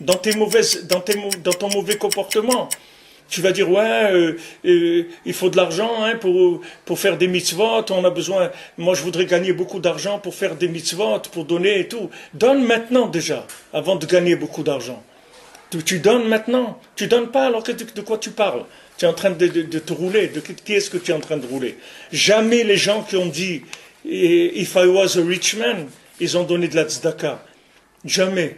dans ton mauvais comportement. Tu vas dire, ouais, il faut de l'argent hein, pour faire des mitzvot, on a besoin, moi je voudrais gagner beaucoup d'argent pour faire des mitzvot, pour donner et tout. Donne maintenant déjà, avant de gagner beaucoup d'argent. Tu donnes maintenant, tu donnes pas alors que de quoi tu parles. Tu es en train de te rouler, qui est-ce que tu es en train de rouler? Jamais les gens qui ont dit, if I was a rich man, ils ont donné de la tzedaka. Jamais.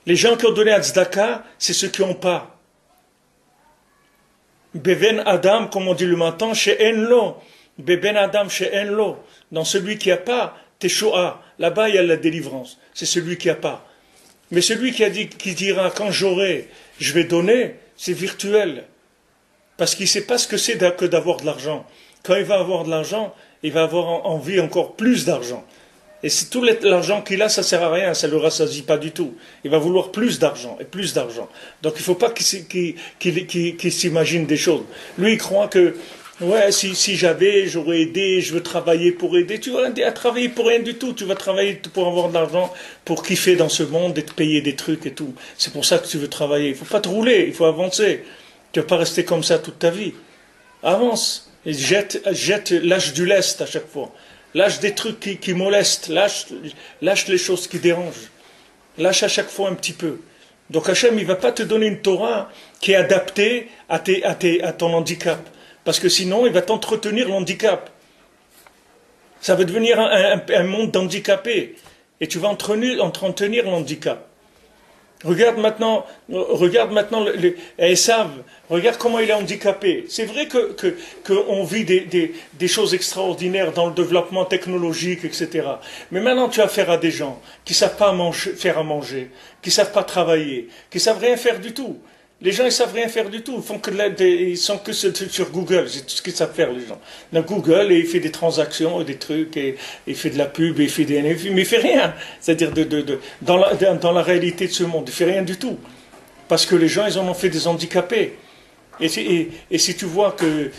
Les gens qui ont donné la tzedaka, c'est ceux qui n'ont pas. Beven Adam, comme on dit le matin, chez Enlo. Beben Adam chez Enlo. Dans celui qui n'a pas, Teshoah. Là-bas, il y a la délivrance. C'est celui qui n'a pas. Mais celui qui dira, quand j'aurai, je vais donner, c'est virtuel. Parce qu'il ne sait pas ce que c'est que d'avoir de l'argent. Quand il va avoir de l'argent, il va avoir envie encore plus d'argent. Et si tout l'argent qu'il a, ça ne sert à rien, ça ne le rassasie pas du tout. Il va vouloir plus d'argent et plus d'argent. Donc il ne faut pas qu'il s'imagine des choses. Lui, il croit que, ouais, si j'aurais aidé, je veux travailler pour aider. Tu vas travailler pour rien du tout. Tu vas travailler pour avoir de l'argent, pour kiffer dans ce monde et te payer des trucs et tout. C'est pour ça que tu veux travailler. Il ne faut pas te rouler, il faut avancer. Tu ne vas pas rester comme ça toute ta vie. Avance. Et lâche du lest à chaque fois. Lâche des trucs qui molestent, lâche les choses qui dérangent. Lâche à chaque fois un petit peu. Donc Hachem, il ne va pas te donner une Torah qui est adaptée à ton handicap. Parce que sinon, il va t'entretenir l'handicap. Ça va devenir un monde d'handicapés. Et tu vas entretenir l'handicap. Regarde maintenant Esav, regarde comment il est handicapé. C'est vrai qu'on vit des choses extraordinaires dans le développement technologique, etc. Mais maintenant tu as affaire à des gens qui ne savent pas faire à manger, qui ne savent pas travailler, qui ne savent rien faire du tout. Les gens, ils ne savent rien faire du tout. Ils sont que sur Google. C'est tout ce qu'ils savent faire, les gens. Dans Google, et il fait des transactions, et des trucs, et il fait de la pub, et il fait des NFI, mais il fait rien. C'est-à-dire, dans la réalité de ce monde, il fait rien du tout. Parce que les gens, ils en ont fait des handicapés. Et si tu vois que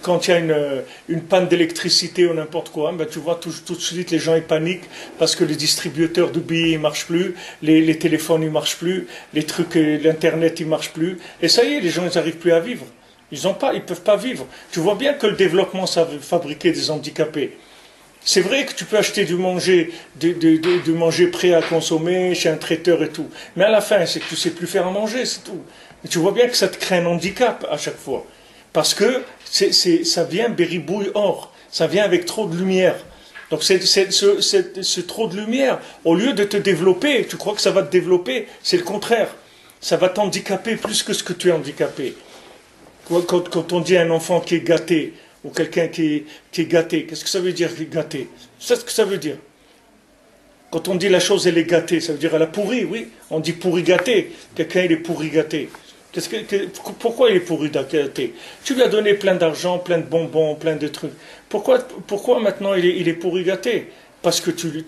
quand il y a une panne d'électricité ou n'importe quoi, ben tu vois tout de suite les gens ils paniquent parce que les distributeurs de billets ils marchent plus, les téléphones ils marchent plus, les trucs, l'internet ils marchent plus, et ça y est, les gens ils n'arrivent plus à vivre. Ils peuvent pas vivre. Tu vois bien que le développement ça veut fabriquer des handicapés. C'est vrai que tu peux acheter du manger prêt à consommer chez un traiteur et tout, mais à la fin c'est que tu sais plus faire à manger, c'est tout. Et tu vois bien que ça te crée un handicap à chaque fois. Parce que ça vient beribouille or. Ça vient avec trop de lumière. Donc ce trop de lumière, au lieu de te développer, tu crois que ça va te développer, c'est le contraire. Ça va t'handicaper plus que ce que tu es handicapé. Quand on dit à un enfant qui est gâté, ou quelqu'un qui est gâté, qu'est-ce que ça veut dire gâté? C'est ce que ça veut dire. Quand on dit la chose elle est gâtée, ça veut dire elle a pourri, oui. On dit pourri gâté. Quelqu'un il est pourri gâté. Pourquoi il est pourri gâté? Tu lui as donné plein d'argent, plein de bonbons, plein de trucs. Pourquoi maintenant il est pourri gâté? Parce que tu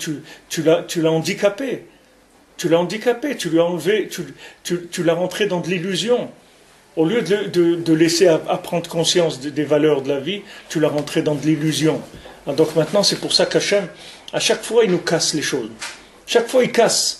l'as handicapé. Tu l'as handicapé, tu lui as enlevé, tu l'as rentré dans de l'illusion. Au lieu de laisser apprendre conscience des valeurs de la vie, tu l'as rentré dans de l'illusion. Donc maintenant c'est pour ça qu'Hachem, à chaque fois il nous casse les choses. Chaque fois il casse.